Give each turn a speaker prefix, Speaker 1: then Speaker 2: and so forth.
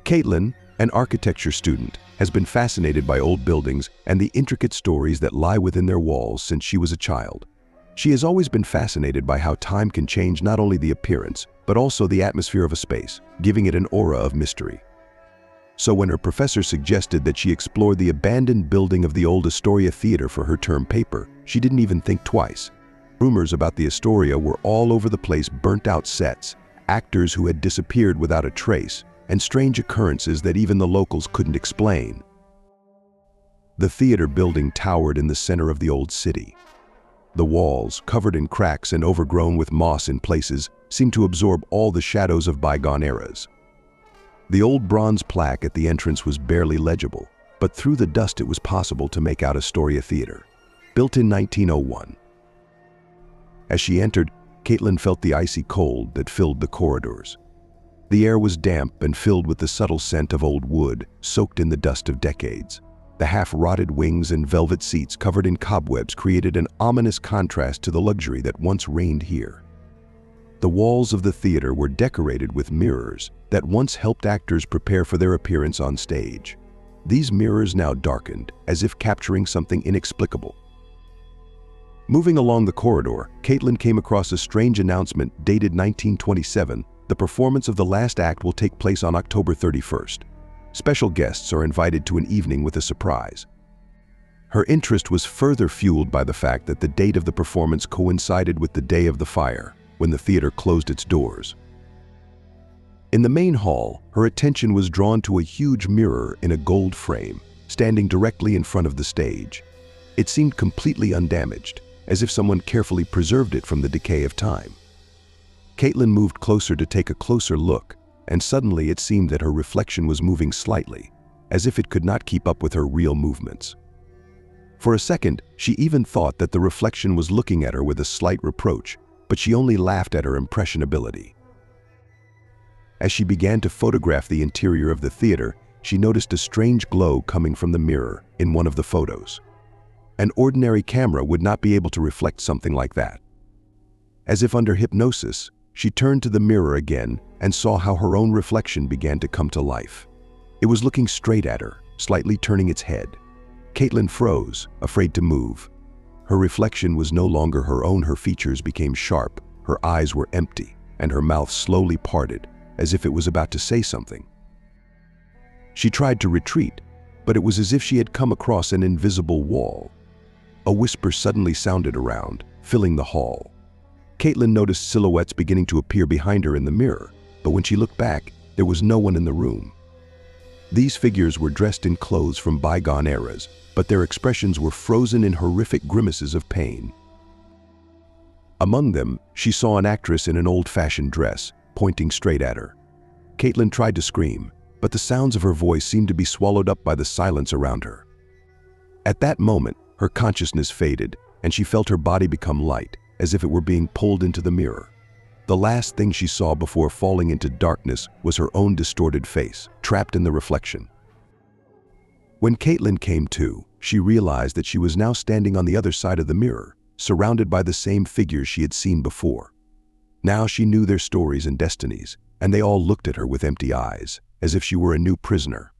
Speaker 1: Caitlin, an architecture student, has been fascinated by old buildings and the intricate stories that lie within their walls since she was a child. She has always been fascinated by how time can change not only the appearance, but also the atmosphere of a space, giving it an aura of mystery. So when her professor suggested that she explore the abandoned building of the old Astoria Theater for her term paper, she didn't even think twice. Rumors about the Astoria were all over the place: burnt-out sets, actors who had disappeared without a trace, and strange occurrences that even the locals couldn't explain. The theater building towered in the center of the old city. The walls, covered in cracks and overgrown with moss in places, seemed to absorb all the shadows of bygone eras. The old bronze plaque at the entrance was barely legible, but through the dust it was possible to make out Astoria Theater, built in 1901. As she entered, Caitlin felt the icy cold that filled the corridors. The air was damp and filled with the subtle scent of old wood, soaked in the dust of decades. The half-rotted wings and velvet seats covered in cobwebs created an ominous contrast to the luxury that once reigned here. The walls of the theater were decorated with mirrors that once helped actors prepare for their appearance on stage. These mirrors now darkened, as if capturing something inexplicable. Moving along the corridor, Caitlin came across a strange announcement dated 1927. The performance of the last act will take place on October 31st. Special guests are invited to an evening with a surprise. Her interest was further fueled by the fact that the date of the performance coincided with the day of the fire, when the theater closed its doors. In the main hall, her attention was drawn to a huge mirror in a gold frame, standing directly in front of the stage. It seemed completely undamaged, as if someone carefully preserved it from the decay of time. Caitlin moved closer to take a closer look, and suddenly it seemed that her reflection was moving slightly, as if it could not keep up with her real movements. For a second, she even thought that the reflection was looking at her with a slight reproach, but she only laughed at her impressionability. As she began to photograph the interior of the theater, she noticed a strange glow coming from the mirror in one of the photos. An ordinary camera would not be able to reflect something like that. As if under hypnosis, she turned to the mirror again and saw how her own reflection began to come to life. It was looking straight at her, slightly turning its head. Caitlin froze, afraid to move. Her reflection was no longer her own. Her features became sharp, her eyes were empty, and her mouth slowly parted, as if it was about to say something. She tried to retreat, but it was as if she had come across an invisible wall. A whisper suddenly sounded around, filling the hall. Caitlin noticed silhouettes beginning to appear behind her in the mirror, but when she looked back, there was no one in the room. These figures were dressed in clothes from bygone eras, but their expressions were frozen in horrific grimaces of pain. Among them, she saw an actress in an old-fashioned dress, pointing straight at her. Caitlin tried to scream, but the sounds of her voice seemed to be swallowed up by the silence around her. At that moment, her consciousness faded, and she felt her body become light, as if it were being pulled into the mirror. The last thing she saw before falling into darkness was her own distorted face, trapped in the reflection. When Caitlin came to, she realized that she was now standing on the other side of the mirror, surrounded by the same figures she had seen before. Now she knew their stories and destinies, and they all looked at her with empty eyes, as if she were a new prisoner.